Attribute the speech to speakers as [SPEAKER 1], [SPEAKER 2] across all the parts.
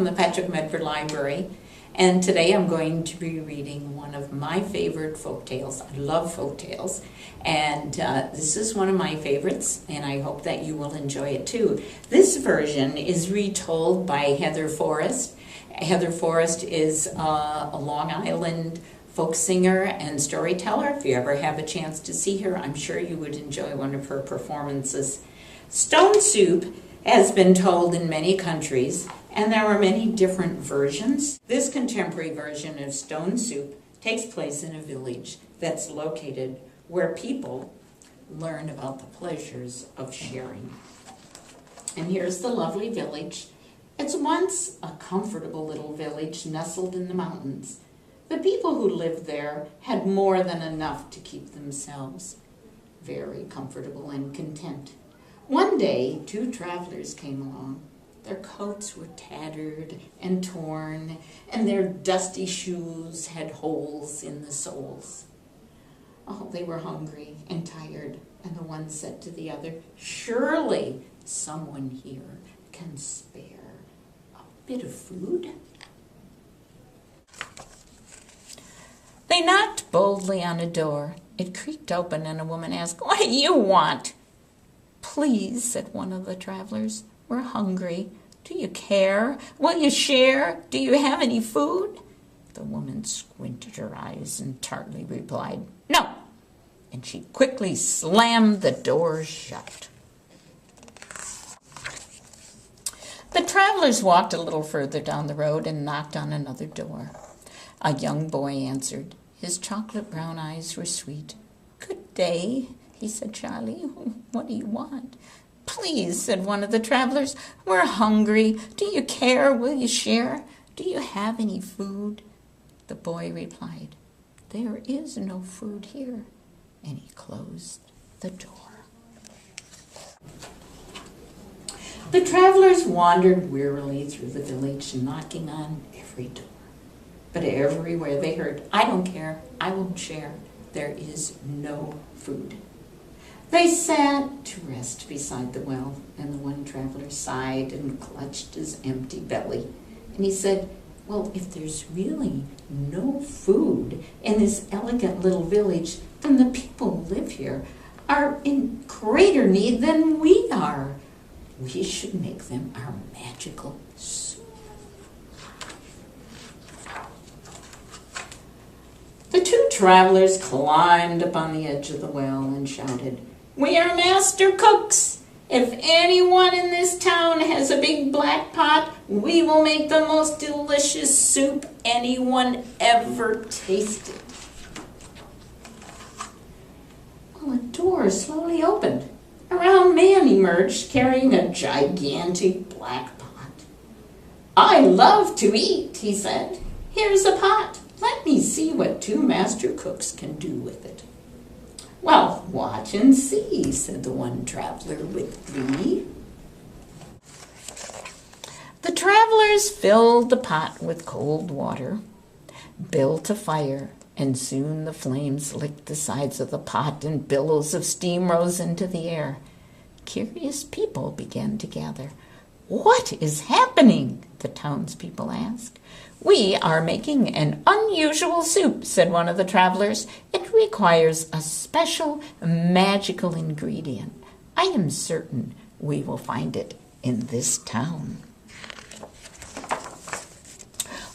[SPEAKER 1] from the Patrick Medford Library, and today I'm going to be reading one of my favorite folk tales. I love folk tales, and this is one of my favorites, and I hope that you will enjoy it too. This version is retold by Heather Forrest. Heather Forrest is a Long Island folk singer and storyteller. If you ever have a chance to see her, I'm sure you would enjoy one of her performances. Stone Soup has been told in many countries, and there are many different versions. This contemporary version of Stone Soup takes place in a village that's located where people learn about the pleasures of sharing. And here's the lovely village. It's once a comfortable little village nestled in the mountains. The people who lived there had more than enough to keep themselves very comfortable and content. One day, two travelers came along. Their coats were tattered and torn, and their dusty shoes had holes in the soles. Oh, they were hungry and tired, and the one said to the other, "Surely someone here can spare a bit of food?" They knocked boldly on a door. It creaked open, and a woman asked, "What do you want?" "Please," said one of the travelers, "we're hungry. Do you care? Will you share? Do you have any food?" The woman squinted her eyes and tartly replied, "No," and she quickly slammed the door shut. The travelers walked a little further down the road and knocked on another door. A young boy answered. His chocolate brown eyes were sweet. "Good day," he said shyly. "What do you want?" "Please," said one of the travelers, "we're hungry. Do you care? Will you share? Do you have any food?" The boy replied, "There is no food here," and he closed the door. The travelers wandered wearily through the village, knocking on every door. But everywhere they heard, "I don't care, I won't share. There is no food." They sat to rest beside the well, and the one traveler sighed and clutched his empty belly. And he said, "Well, if there's really no food in this elegant little village, then the people who live here are in greater need than we are. We should make them our magical soup." The two travelers climbed up on the edge of the well and shouted, "We are master cooks. If anyone in this town has a big black pot, we will make the most delicious soup anyone ever tasted." Well, a door slowly opened. A round man emerged carrying a gigantic black pot. "I love to eat," he said. "Here's a pot. Let me see what two master cooks can do with it." "Well, watch and see," said the one traveler with glee. The travelers filled the pot with cold water, built a fire, and soon the flames licked the sides of the pot and billows of steam rose into the air. Curious people began to gather. "What is happening?" the townspeople asked. "We are making an unusual soup," said one of the travelers. "It requires a special magical ingredient. I am certain we will find it in this town."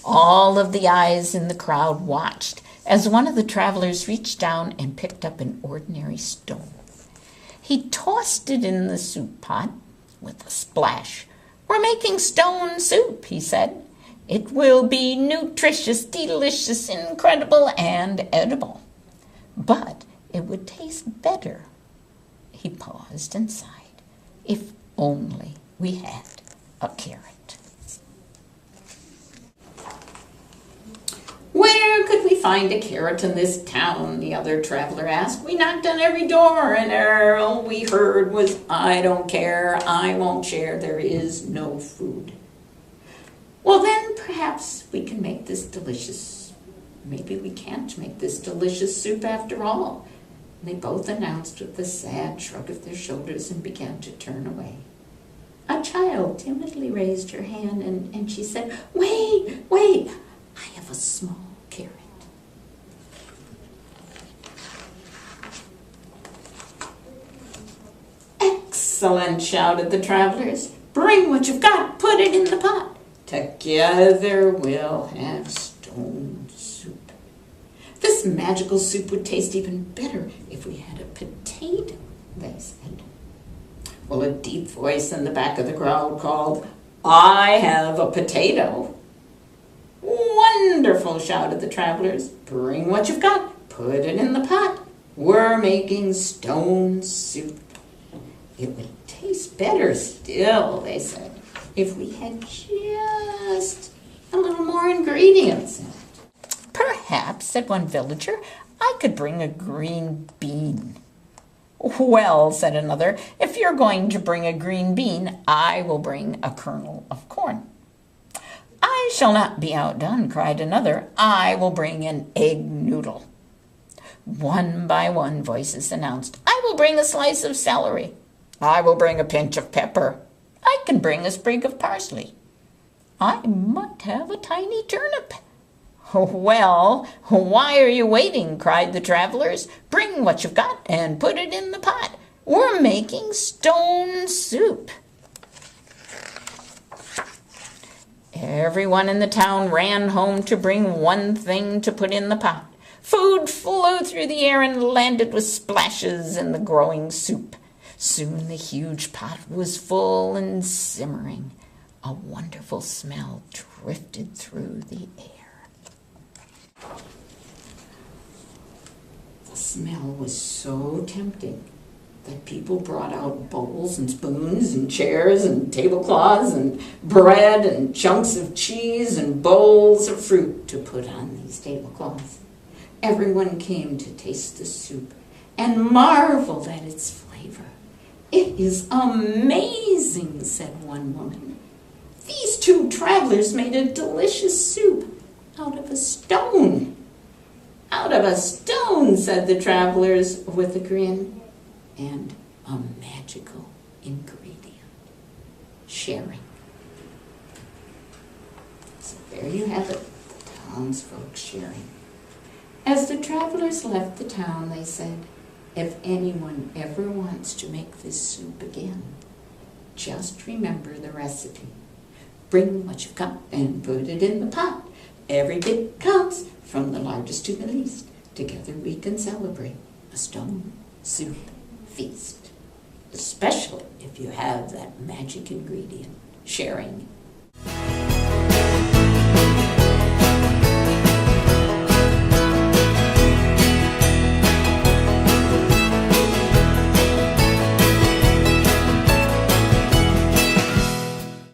[SPEAKER 1] All of the eyes in the crowd watched as one of the travelers reached down and picked up an ordinary stone. He tossed it in the soup pot with a splash. "We're making stone soup," he said. "It will be nutritious, delicious, incredible, and edible. But it would taste better," he paused and sighed, "if only we had a carrot." "Where could we find a carrot in this town?" the other traveler asked. "We knocked on every door, and all we heard was, 'I don't care, I won't share, there is no food.'" "Well, then perhaps we can make this delicious. Maybe we can't make this delicious soup after all." And they both announced with a sad shrug of their shoulders and began to turn away. A child timidly raised her hand and she said, "Wait, wait, I have a small carrot." "Excellent," shouted the travelers. "Bring what you've got, put it in the pot. Together we'll have stone soup. This magical soup would taste even better if we had a potato," they said. Well, a deep voice in the back of the crowd called, "I have a potato." "Wonderful," shouted the travelers. "Bring what you've got, put it in the pot. We're making stone soup. It would taste better still," they said, "if we had just a little more ingredients in it." "Perhaps," said one villager, "I could bring a green bean." "Well," said another, "if you're going to bring a green bean, I will bring a kernel of corn." "I shall not be outdone," cried another. "I will bring an egg noodle." One by one voices announced, "I will bring a slice of celery." "I will bring a pinch of pepper." "I can bring a sprig of parsley." "I might have a tiny turnip." "Well, why are you waiting?" cried the travelers. "Bring what you've got and put it in the pot. We're making stone soup." Everyone in the town ran home to bring one thing to put in the pot. Food flew through the air and landed with splashes in the growing soup. Soon the huge pot was full and simmering. A wonderful smell drifted through the air. The smell was so tempting that people brought out bowls and spoons and chairs and tablecloths and bread and chunks of cheese and bowls of fruit to put on these tablecloths. Everyone came to taste the soup and marveled at its flavor. "It is amazing," said one woman. "These two travelers made a delicious soup out of a stone." "Out of a stone," said the travelers with a grin. "And a magical ingredient, sharing." So there you have it, the townsfolk sharing. As the travelers left the town, they said, "If anyone ever wants to make this soup again, just remember the recipe. Bring what you've got and put it in the pot. Every bit counts, from the largest to the least. Together we can celebrate a stone soup feast, especially if you have that magic ingredient, sharing